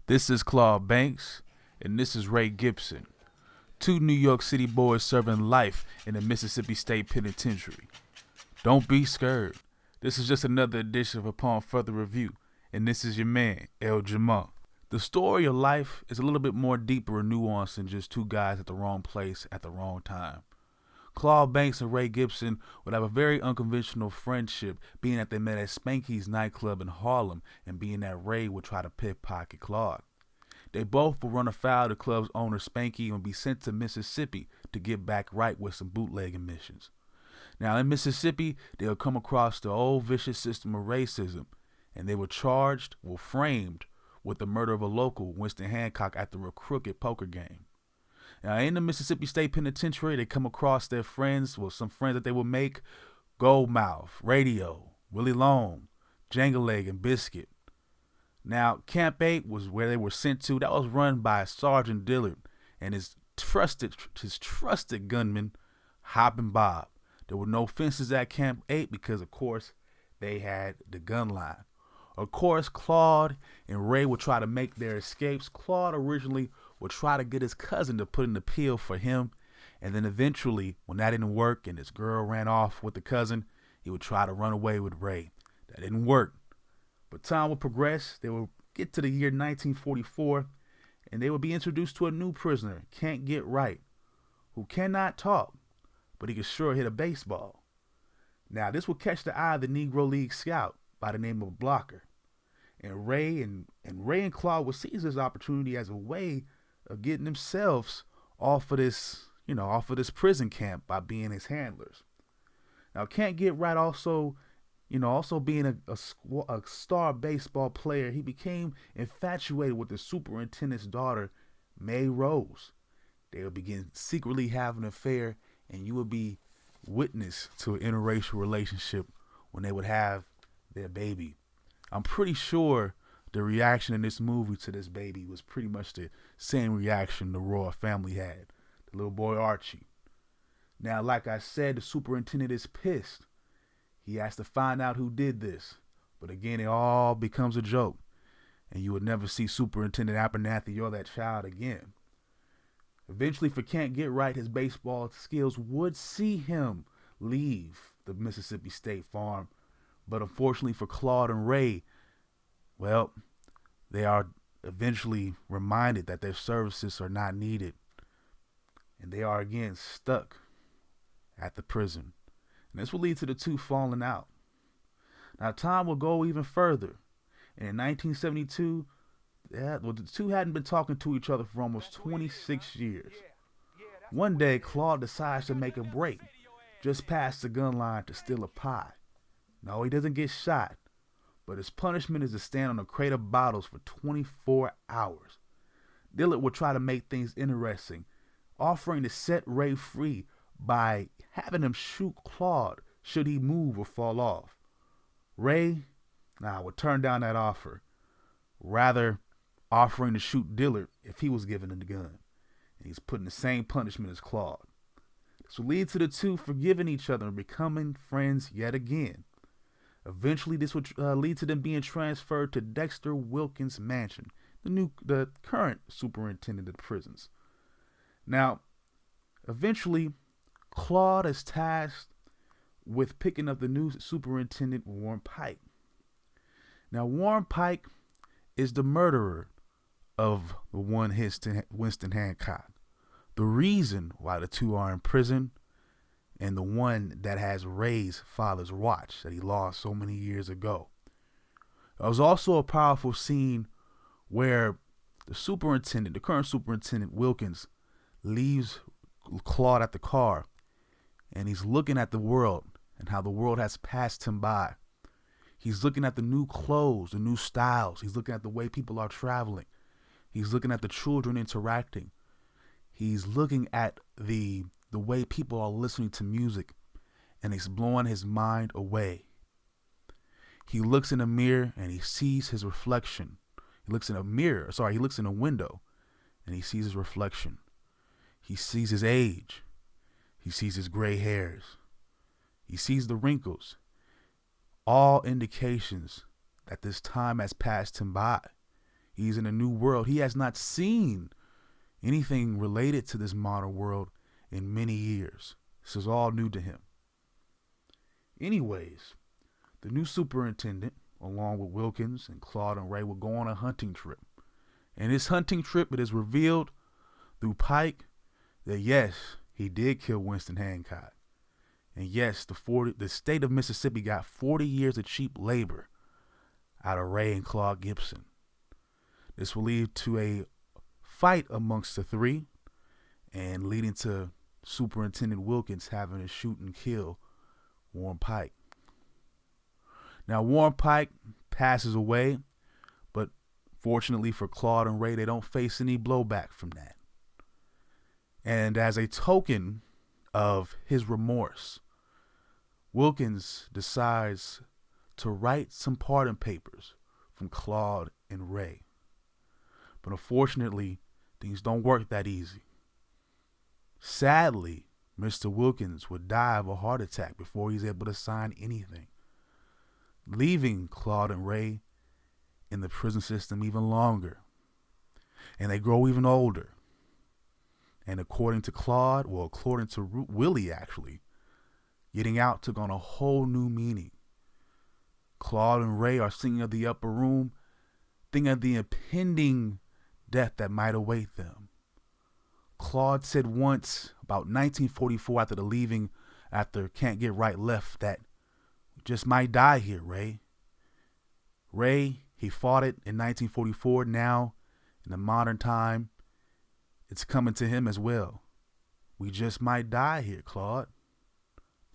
This is Claude Banks, and this is Ray Gibson. Two New York City boys serving life in the Mississippi State Penitentiary. Don't be scared. This is just another edition of Upon Further Review, and this is your man, El Jamal. The story of life is a little bit more deeper and nuanced than just two guys at the wrong place at the wrong time. Claude Banks and Ray Gibson would have a very unconventional friendship, being that they met at Spanky's nightclub in Harlem and being that Ray would try to pickpocket Claude. They both would run afoul of the club's owner Spanky and be sent to Mississippi to get back right with some bootlegging missions. Now in Mississippi, they would come across the old vicious system of racism, and they were framed with the murder of a local, Winston Hancock, after a crooked poker game. Now, in the Mississippi State Penitentiary, they come across their friends, some friends that they would make, Goldmouth, Radio, Willie Long, Jangle Leg, and Biscuit. Now, Camp 8 was where they were sent to. That was run by Sergeant Dillard and his trusted gunman, Hoppin' Bob. There were no fences at Camp 8 because, of course, they had the gun line. Of course, Claude and Ray would try to make their escapes. Claude originally would try to get his cousin to put in the appeal for him, and then eventually, when that didn't work and his girl ran off with the cousin, he would try to run away with Ray. That didn't work. But time would progress. They would get to the year 1944, and they would be introduced to a new prisoner, Can't Get Right, who cannot talk, but he can sure hit a baseball. Now, this would catch the eye of the Negro League scout by the name of Blocker. And Ray and Claude would seize this opportunity as a way of getting themselves off of this prison camp by being his handlers. Now, Can't Get Right also being a star baseball player, he became infatuated with the superintendent's daughter, May Rose. They would begin secretly having an affair, and you would be witness to an interracial relationship when they would have their baby. I'm pretty sure the reaction in this movie to this baby was pretty much the same reaction the Roy family had, the little boy Archie. Now, like I said, the superintendent is pissed. He has to find out who did this. But again, it all becomes a joke, and you would never see Superintendent Abernathy or that child again. Eventually, for Can't Get Right, his baseball skills would see him leave the Mississippi State Farm. But unfortunately for Claude and Ray, well, they are eventually reminded that their services are not needed. And they are again stuck at the prison. And this will lead to the two falling out. Now, time will go even further. And in 1972, the two hadn't been talking to each other for almost 26 years. One day, Claude decides to make a break just past the gun line to steal a pie. No, he doesn't get shot, but his punishment is to stand on a crate of bottles for 24 hours. Dillard would try to make things interesting, offering to set Ray free by having him shoot Claude should he move or fall off. Ray would turn down that offer, rather offering to shoot Dillard if he was given the gun. And he's putting the same punishment as Claude. This will lead to the two forgiving each other and becoming friends yet again. Eventually, this would lead to them being transferred to Dexter Wilkins Mansion, the current superintendent of the prisons. Now, eventually, Claude is tasked with picking up the new superintendent, Warren Pike. Now, Warren Pike is the murderer of the one Winston Hancock. The reason why the two are in prison, and the one that has Ray's father's watch that he lost so many years ago. There was also a powerful scene where the current superintendent Wilkins, leaves Claude at the car, and he's looking at the world and how the world has passed him by. He's looking at the new clothes, the new styles. He's looking at the way people are traveling. He's looking at the children interacting. He's looking at the way people are listening to music, and it's blowing his mind away. He looks in a mirror and he sees his reflection. He looks in a window and he sees his reflection. He sees his age. He sees his gray hairs. He sees the wrinkles. All indications that this time has passed him by. He's in a new world. He has not seen anything related to this modern world in many years. This is all new to him. Anyways, the new superintendent, along with Wilkins and Claude and Ray, will go on a hunting trip. And this hunting trip, it is revealed through Pike that yes, he did kill Winston Hancock. And yes, the state of Mississippi got 40 years of cheap labor out of Ray and Claude Gibson. This will lead to a fight amongst the three and leading to Superintendent Wilkins having to shoot and kill Warren Pike. Now, Warren Pike passes away, but fortunately for Claude and Ray, they don't face any blowback from that. And as a token of his remorse, Wilkins decides to write some pardon papers from Claude and Ray. But unfortunately, things don't work that easy. Sadly, Mr. Wilkins would die of a heart attack before he's able to sign anything, leaving Claude and Ray in the prison system even longer. And they grow even older. And according to Claude, well, according to Willie actually, getting out took on a whole new meaning. Claude and Ray are thinking of the upper room, thinking of the impending death that might await them. Claude said once, about 1944, after the leaving, after Can't Get Right left, that we just might die here, Ray. Ray, he fought it in 1944. Now, in the modern time, it's coming to him as well. We just might die here, Claude.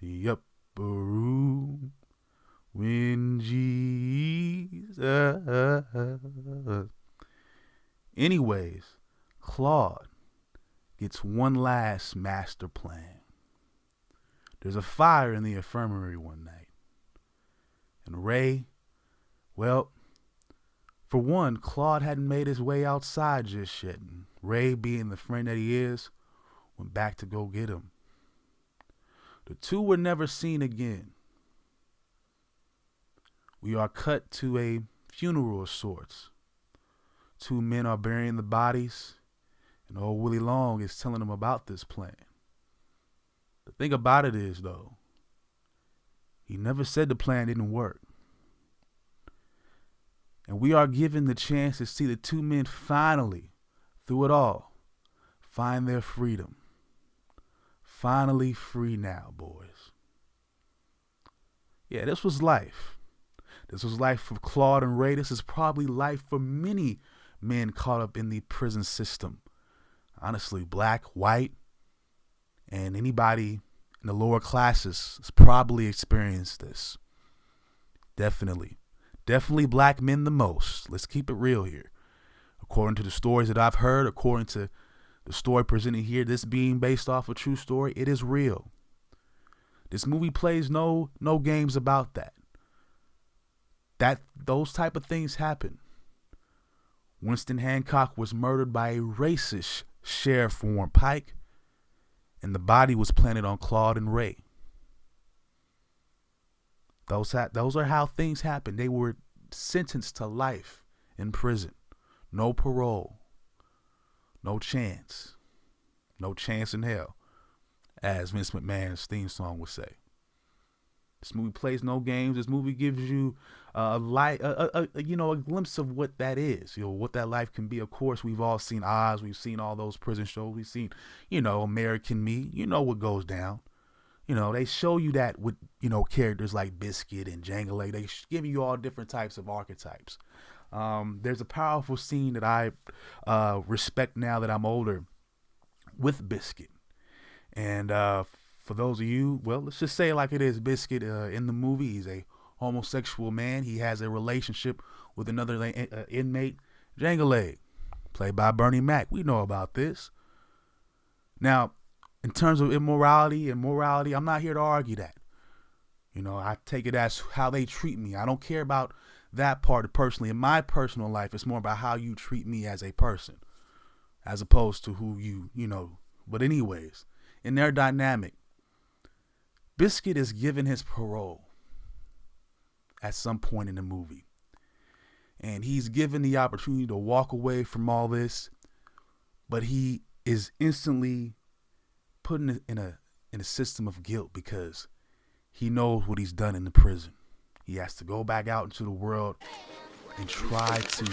The upper room, when Jesus. Anyways, Claude gets one last master plan. There's a fire in the infirmary one night. And Ray, well, for one, Claude hadn't made his way outside just yet. And Ray, being the friend that he is, went back to go get him. The two were never seen again. We are cut to a funeral of sorts. Two men are burying the bodies, and old Willie Long is telling them about this plan. The thing about it is, though, he never said the plan didn't work. And we are given the chance to see the two men finally, through it all, find their freedom. Finally free now, boys. Yeah, this was life. This was life for Claude and Ray. This is probably life for many men caught up in the prison system. Honestly, black, white, and anybody in the lower classes has probably experienced this. Definitely. Definitely black men the most. Let's keep it real here. According to the stories that I've heard, according to the story presented here, this being based off a true story, it is real. This movie plays no games about that. Those type of things happen. Winston Hancock was murdered by a racist Sheriff Warren Pike, and the body was planted on Claude and Ray. Those are how things happen. They were sentenced to life in prison. No parole. No chance. No chance in hell, as Vince McMahon's theme song would say. This movie plays no games. This movie gives you a glimpse of what that is, what that life can be. Of course, we've all seen Oz. We've seen all those prison shows. We've seen, American Me. You know what goes down. They show you that with, characters like Biscuit and Jangle. They give you all different types of archetypes. There's a powerful scene that I respect now that I'm older with Biscuit. And for those of you, well, let's just say it like it is. Biscuit in the movie, he's a homosexual man. He has a relationship with another inmate, Jangle, played by Bernie Mac. We know about this. Now, in terms of immorality and morality, I'm not here to argue that. I take it as how they treat me. I don't care about that part personally. In my personal life, it's more about how you treat me as a person, as opposed to who you. But anyways, in their dynamic, Biscuit is given his parole at some point in the movie. and he's given the opportunity to walk away from all this, but he is instantly put in a system of guilt because he knows what he's done in the prison. He has to go back out into the world and try to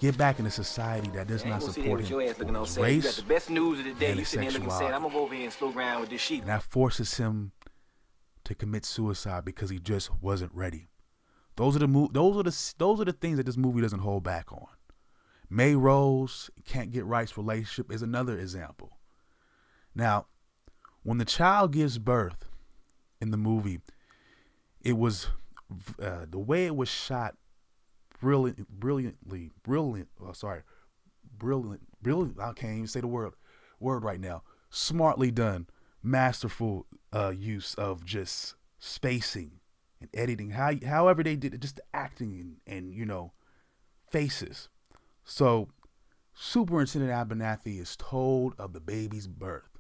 get back in a society that does not support him for his race and his sexuality. And that forces him to commit suicide because he just wasn't ready. Those are the things that this movie doesn't hold back on. May Rose can't get right's relationship is another example. Now, when the child gives birth in the movie, it was the way it was shot brilliant. I can't even say the word right now. Smartly done, masterful use of just spacing and editing. However they did it, just the acting and faces. So Superintendent Abernathy is told of the baby's birth.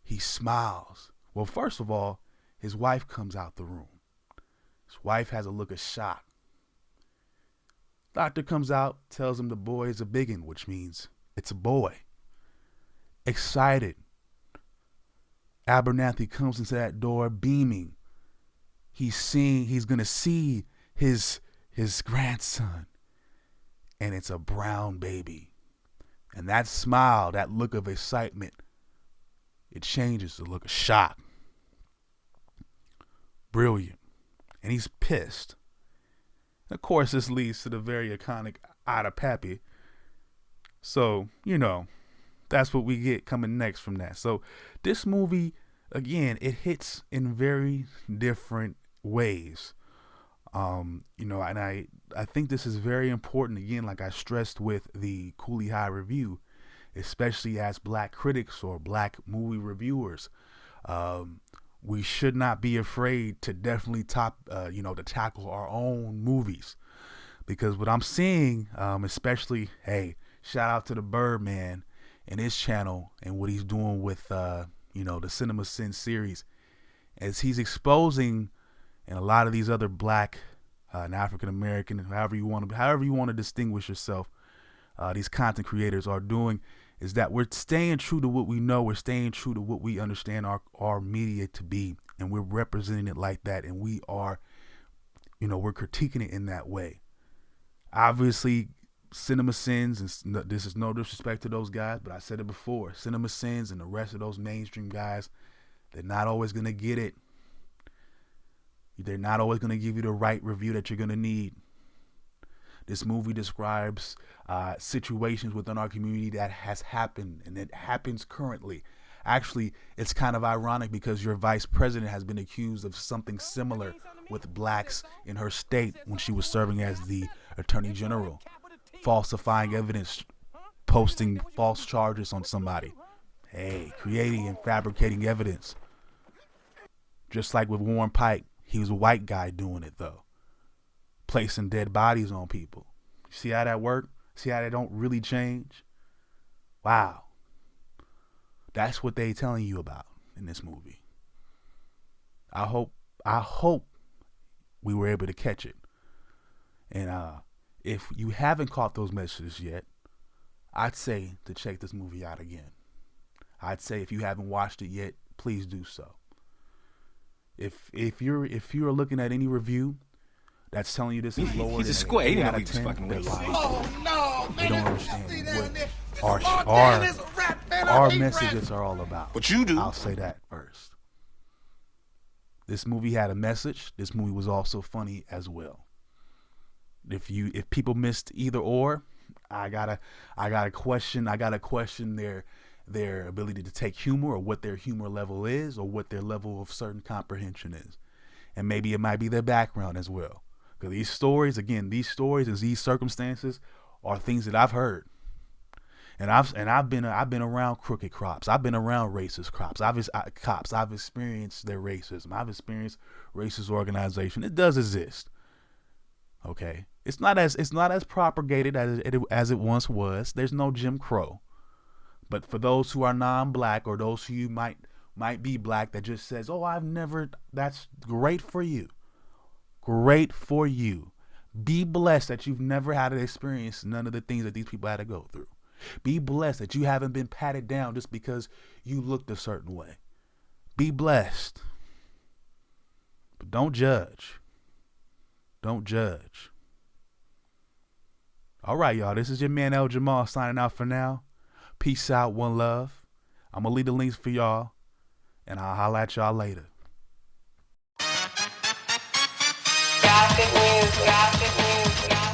He smiles. Well, first of all, his wife comes out the room. His wife has a look of shock. Doctor comes out, tells him the boy is a biggin, which means it's a boy. Excited. Abernathy comes into that door beaming. He's gonna see his grandson. And it's a brown baby. And that smile, that look of excitement, it changes to look of shock. Brilliant. And he's pissed. Of course, this leads to the very iconic Ida Pappy. So, that's what we get coming next from that. So this movie, again, it hits in very different ways. And I think this is very important, again, like I stressed with the Cooley High review, especially as black critics or black movie reviewers. We should not be afraid to definitely to tackle our own movies, because what I'm seeing, especially, hey, shout out to the Birdman and his channel and what he's doing with, the Cinema Sin series, as he's exposing, and a lot of these other black and African American, however you want to distinguish yourself, these content creators are doing, is that we're staying true to what we know. We're staying true to what we understand our media to be, and we're representing it like that. And we are, we're critiquing it in that way. Obviously, Cinema Sins, and this is no disrespect to those guys, but I said it before, Cinema Sins and the rest of those mainstream guys, they're not always going to get it. They're not always going to give you the right review that you're going to need. This movie describes situations within our community that has happened, and it happens currently. Actually, it's kind of ironic because your vice president has been accused of something similar with blacks in her state when she was serving as the attorney general, falsifying evidence, posting false charges on somebody. Hey, creating and fabricating evidence. Just like with Warren Pike, he was a white guy doing it though. Placing dead bodies on people. See how that work? See how they don't really change? Wow. That's what they telling you about in this movie. I hope we were able to catch it. And if you haven't caught those messages yet, I'd say to check this movie out again. I'd say if you haven't watched it yet, please do so. If you're looking at any review that's telling you this is lower He's than a square. He an 8 know out he of was 10, fucking they're with. lying. Oh no, They man! don't See understand down there? what This Martin is a rat, man. I our hate messages rats. are all about. But you do. I'll say that first. This movie had a message. This movie was also funny as well. If people missed either or, I gotta question their ability to take humor, or what their humor level is, or what their level of certain comprehension is. And maybe it might be their background as well. Because these stories and these circumstances are things that I've heard. And I've been around crooked cops. I've been around racist cops. I've experienced their racism. I've experienced racist organization. It does exist. Okay, it's not as propagated as it once was. There's no Jim Crow. But for those who are non-black, or those who might be black, that just says, "Oh, that's great for you. Great for you." Be blessed that you've never had to experience none of the things that these people had to go through. Be blessed that you haven't been patted down just because you looked a certain way. Be blessed. But don't judge. Don't judge. All right, y'all. This is your man El Jamal signing out for now. Peace out. One love. I'm going to leave the links for y'all, and I'll holla at y'all later. Gossip news, gossip news, gossip news.